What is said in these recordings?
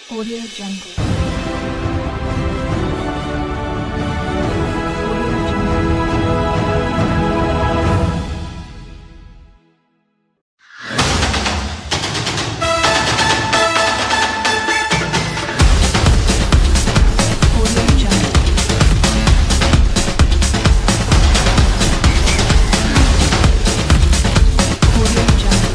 Audio Jungle. Audio Jungle. Audio Jungle. Audio Jungle.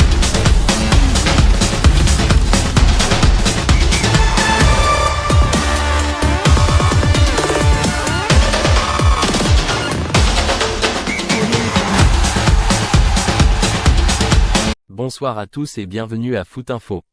Bonsoir à tous et bienvenue à Foot Info.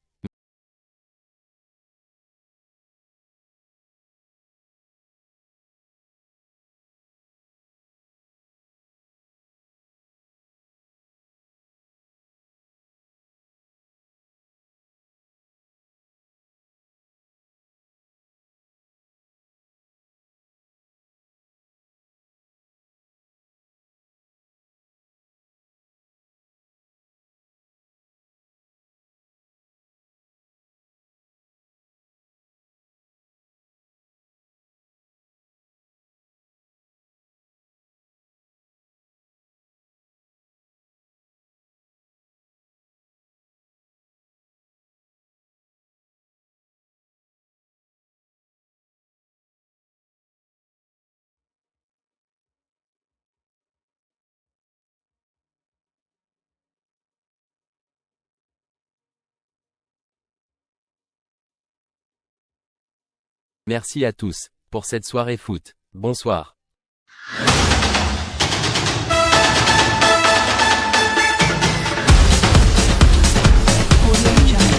Merci à tous pour cette soirée foot. Bonsoir. Audio Jungle.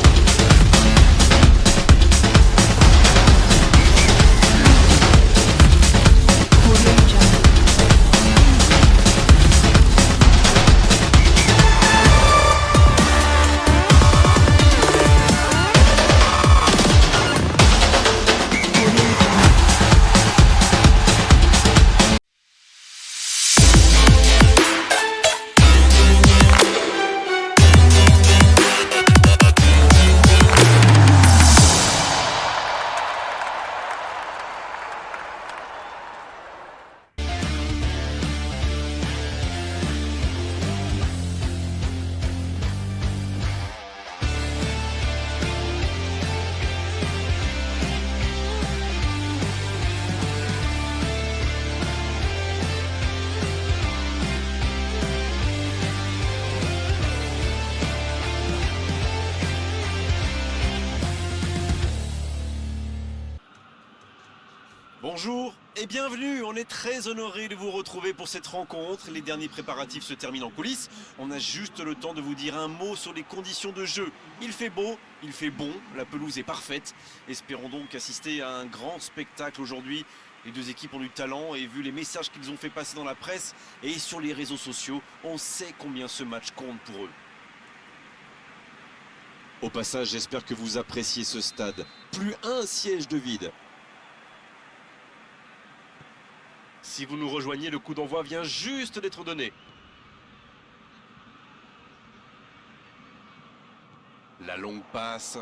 Audio Jungle. Audio Jungle. Bonjour et bienvenue, on est très honoré de vous retrouver pour cette rencontre. Les derniers préparatifs se terminent en coulisses. On a juste le temps de vous dire un mot sur les conditions de jeu. Il fait beau, il fait bon, la pelouse est parfaite. Espérons donc assister à un grand spectacle aujourd'hui. Les deux équipes ont du talent et vu les messages qu'ils ont fait passer dans la presse et sur les réseaux sociaux, on sait combien ce match compte pour eux. Au passage, j'espère que vous appréciez ce stade. Plus un siège de vide. Si vous nous rejoignez, le coup d'envoi vient juste d'être donné. La longue passe.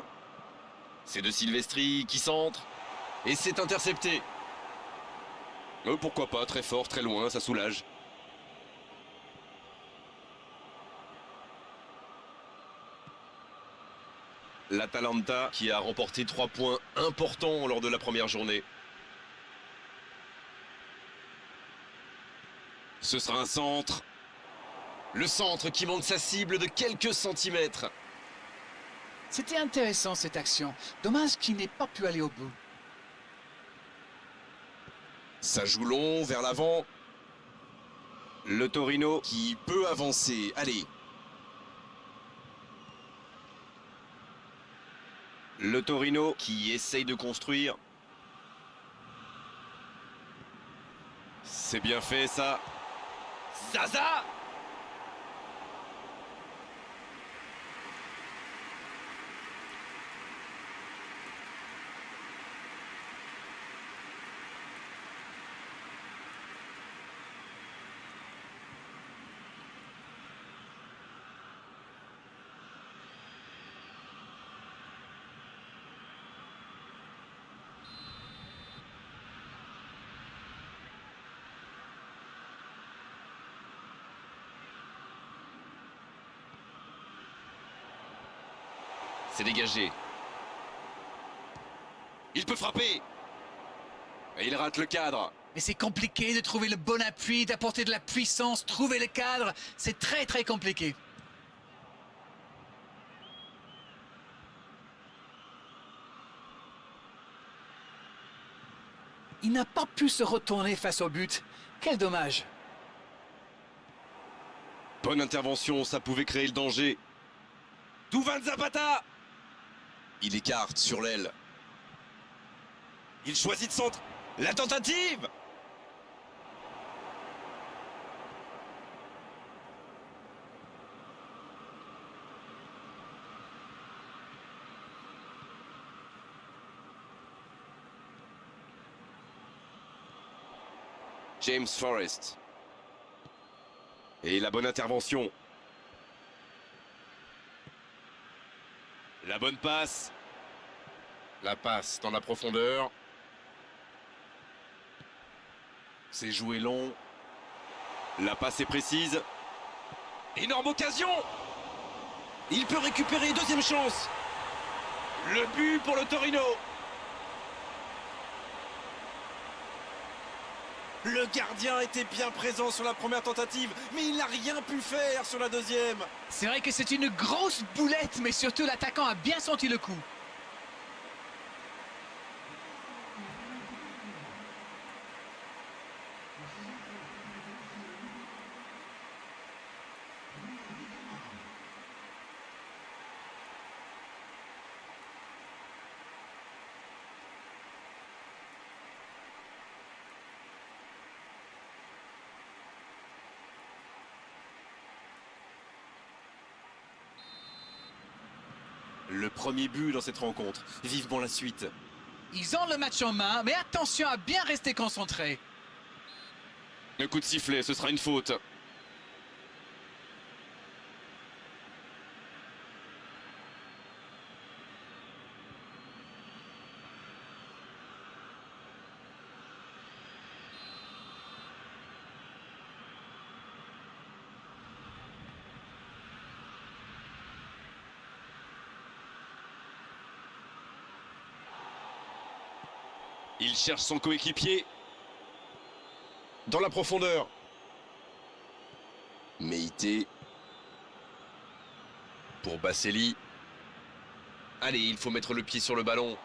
C'est de Silvestri qui centre. Et c'est intercepté. Pourquoi pas, très fort, très loin, ça soulage. L'Atalanta qui a remporté 3 points importants lors de la première journée. Ce sera un centre. Le centre qui manque sa cible de quelques centimètres. C'était intéressant cette action. Dommage qu'il n'ait pas pu aller au bout. Ça joue long vers l'avant. Le Torino qui peut avancer. Allez. Le Torino qui essaye de construire. C'est bien fait ça. Zaza! C'est dégagé. Il peut frapper. Et il rate le cadre. Mais c'est compliqué de trouver le bon appui, d'apporter de la puissance, trouver le cadre. C'est très très compliqué. Il n'a pas pu se retourner face au but. Quel dommage. Bonne intervention, ça pouvait créer le danger. Duvin Zapata. Il écarte sur l'aile. Il choisit de centre. La tentative. James Forrest. Et la bonne intervention. La bonne passe. La passe dans la profondeur. C'est joué long. La passe est précise. Énorme occasion. Il peut récupérer, deuxième chance. Le but pour le Torino. Le gardien était bien présent sur la première tentative, mais il n'a rien pu faire sur la deuxième. C'est vrai que c'est une grosse boulette, mais surtout l'attaquant a bien senti le coup. Le premier but dans cette rencontre. Vivement la suite. Ils ont le match en main, mais attention à bien rester concentré. Un coup de sifflet, ce sera une faute. Il cherche son coéquipier. Dans la profondeur. Meïté. Pour Baselli. Allez, il faut mettre le pied sur le ballon.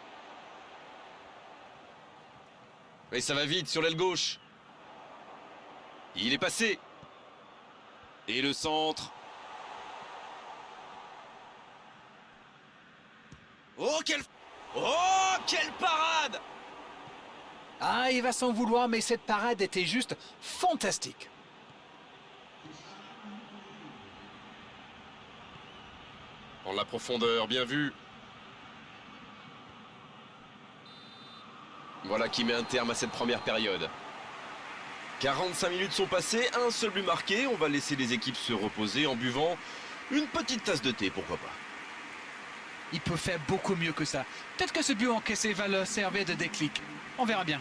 Et ça va vite sur l'aile gauche. Il est passé. Et le centre. Oh, quelle parade! Ah, il va s'en vouloir, mais cette parade était juste fantastique. En la profondeur, bien vu. Voilà qui met un terme à cette première période. 45 minutes sont passées, un seul but marqué. On va laisser les équipes se reposer en buvant une petite tasse de thé, pourquoi pas. Il peut faire beaucoup mieux que ça. Peut-être que ce but encaissé va leur servir de déclic. On verra bien.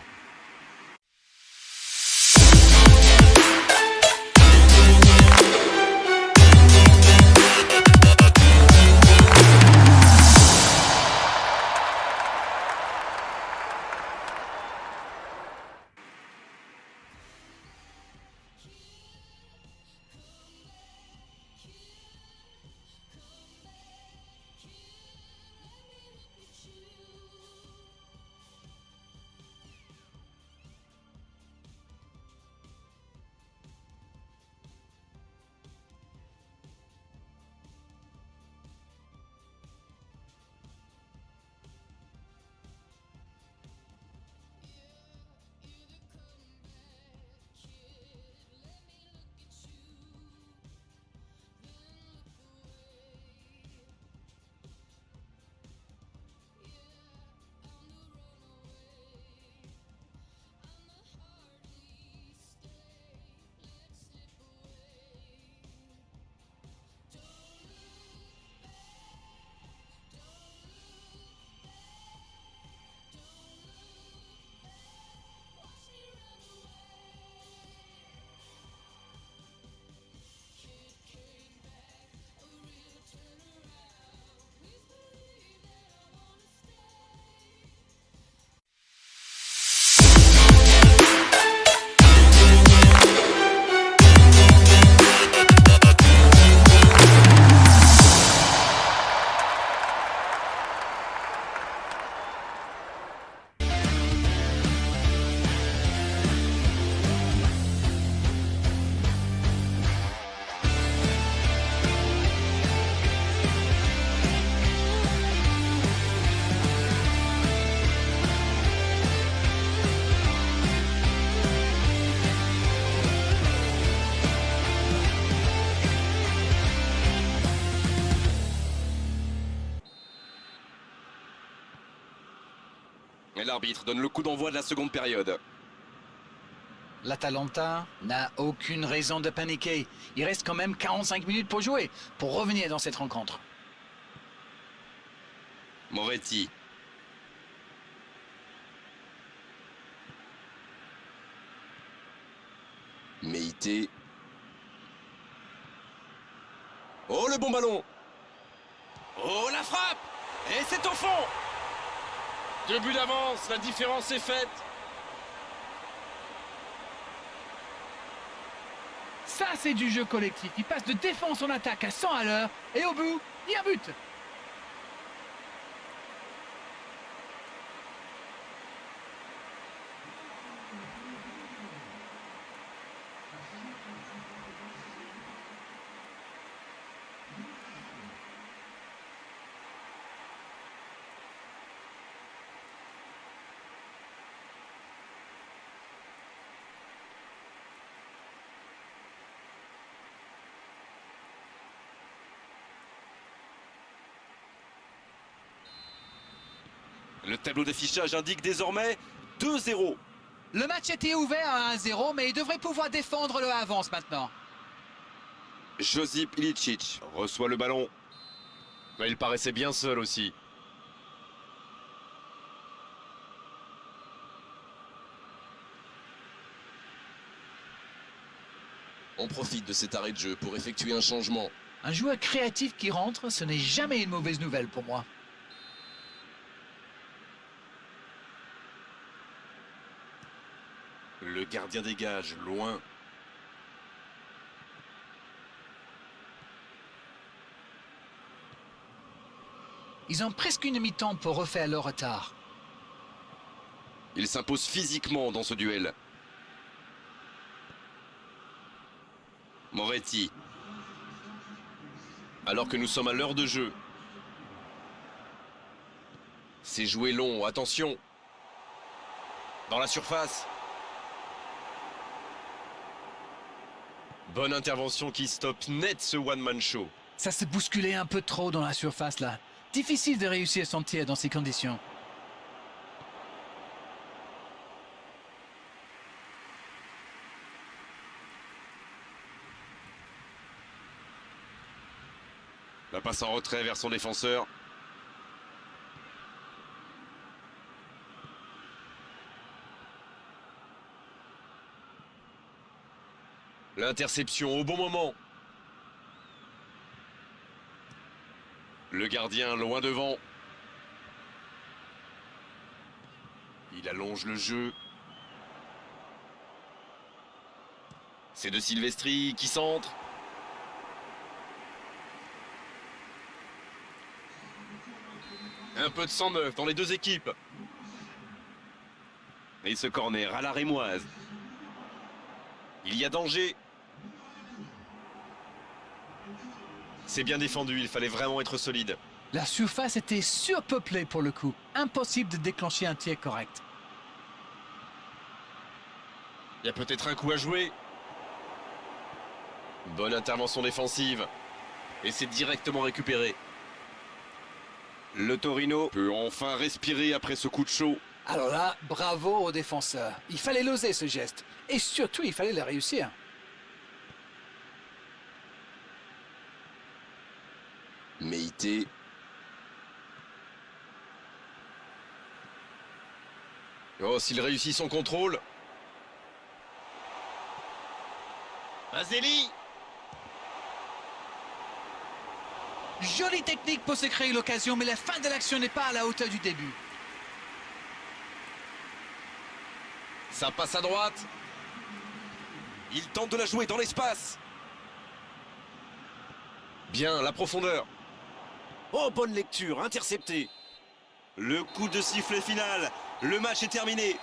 Et l'arbitre donne le coup d'envoi de la seconde période. L'Atalanta n'a aucune raison de paniquer. Il reste quand même 45 minutes pour jouer, pour revenir dans cette rencontre. Moretti. Meïté. Oh, le bon ballon. Oh, la frappe. Et c'est au fond. 2 buts d'avance, la différence est faite. Ça, c'est du jeu collectif. Il passe de défense en attaque à 100 à l'heure. Et au bout, il y a un but. Le tableau d'affichage indique désormais 2-0. Le match était ouvert à 1-0, mais il devrait pouvoir défendre le avance maintenant. Josip Ilicic reçoit le ballon. Il paraissait bien seul aussi. On profite de cet arrêt de jeu pour effectuer un changement. Un joueur créatif qui rentre, ce n'est jamais une mauvaise nouvelle pour moi. Le gardien dégage loin. Ils ont presque une mi-temps pour refaire leur retard. Il s'impose physiquement dans ce duel. Moretti. Alors que nous sommes à l'heure de jeu. C'est joué long, attention. Dans la surface. Bonne intervention qui stoppe net ce one-man show. Ça s'est bousculé un peu trop dans la surface là. Difficile de réussir son tir dans ces conditions. La passe en retrait vers son défenseur. L'interception au bon moment. Le gardien loin devant. Il allonge le jeu. C'est de Silvestri qui centre. Un peu de sang neuf dans les deux équipes. Et ce corner à la rémoise. Il y a danger. C'est bien défendu, il fallait vraiment être solide. La surface était surpeuplée pour le coup. Impossible de déclencher un tir correct. Il y a peut-être un coup à jouer. Bonne intervention défensive. Et c'est directement récupéré. Le Torino peut enfin respirer après ce coup de chaud. Alors là, bravo aux défenseurs. Il fallait l'oser ce geste. Et surtout, il fallait le réussir. Meïté. Oh, s'il réussit son contrôle. Azeli. Jolie technique pour se créer l'occasion, mais la fin de l'action n'est pas à la hauteur du début. Ça passe à droite. Il tente de la jouer dans l'espace. Bien, la profondeur. Oh, bonne lecture, intercepté. Le coup de sifflet final. Le match est terminé.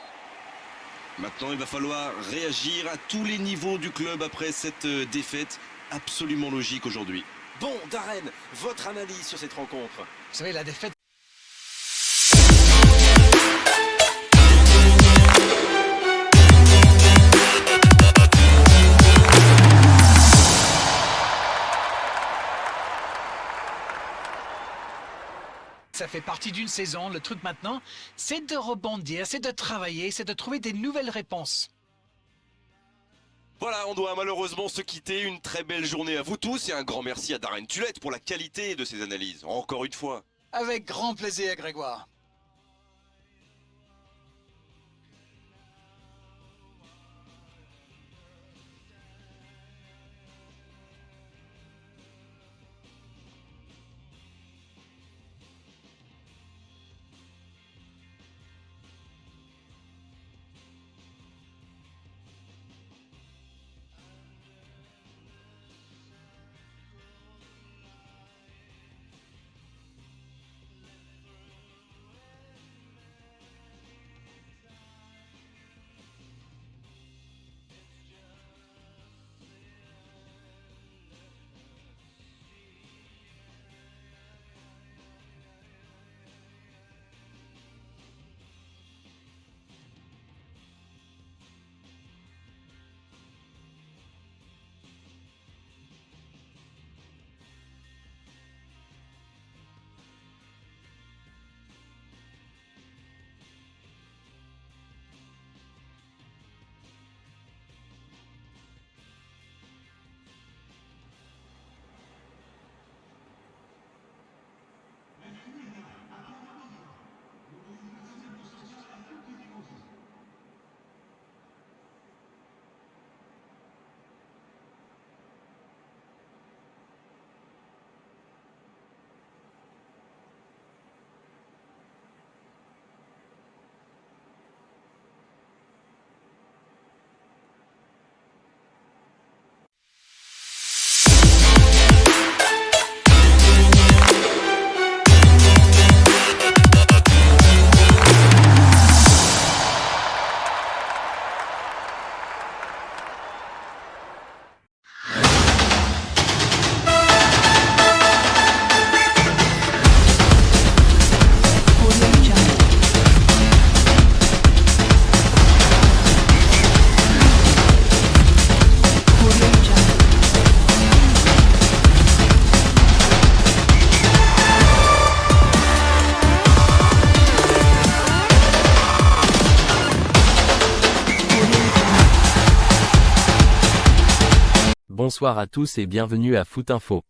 Maintenant, il va falloir réagir à tous les niveaux du club après cette défaite absolument logique aujourd'hui. Bon, Darren, votre analyse sur cette rencontre? Vous savez, la défaite... Ça ça fait partie d'une saison. Le truc maintenant, c'est de rebondir, c'est de travailler, c'est de trouver des nouvelles réponses. Voilà, on doit malheureusement se quitter. Une très belle journée à vous tous et un grand merci à Darren Tulette pour la qualité de ses analyses. Encore une fois. Avec grand plaisir, Grégoire. Audio Jungle. Audio Jungle. Audio Jungle. Bonsoir à tous et bienvenue à Foot Info.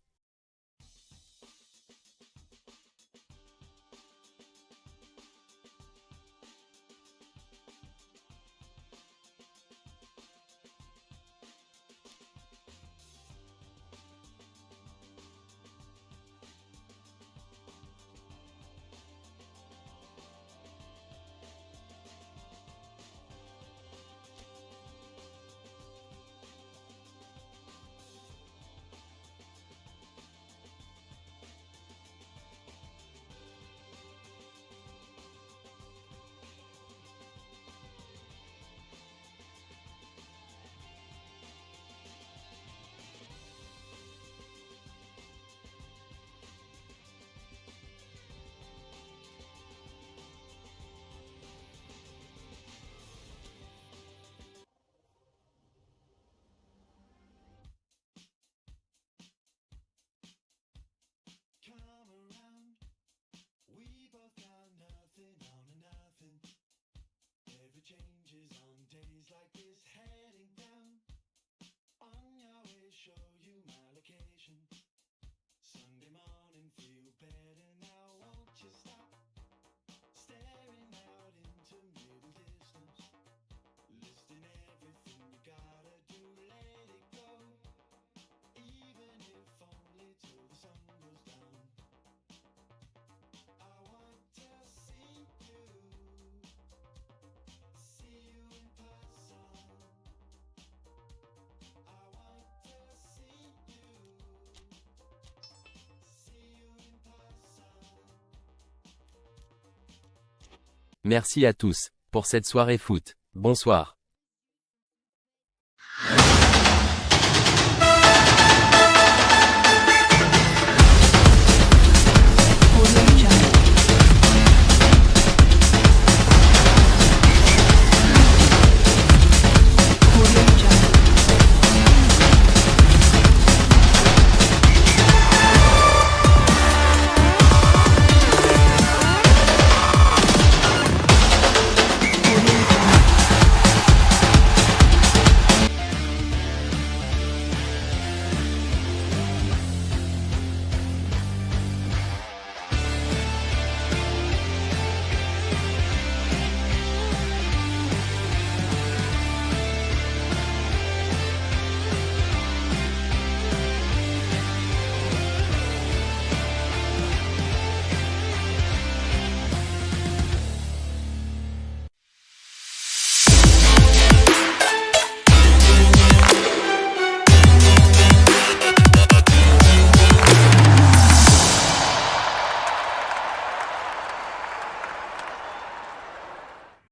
Merci à tous pour cette soirée foot. Bonsoir.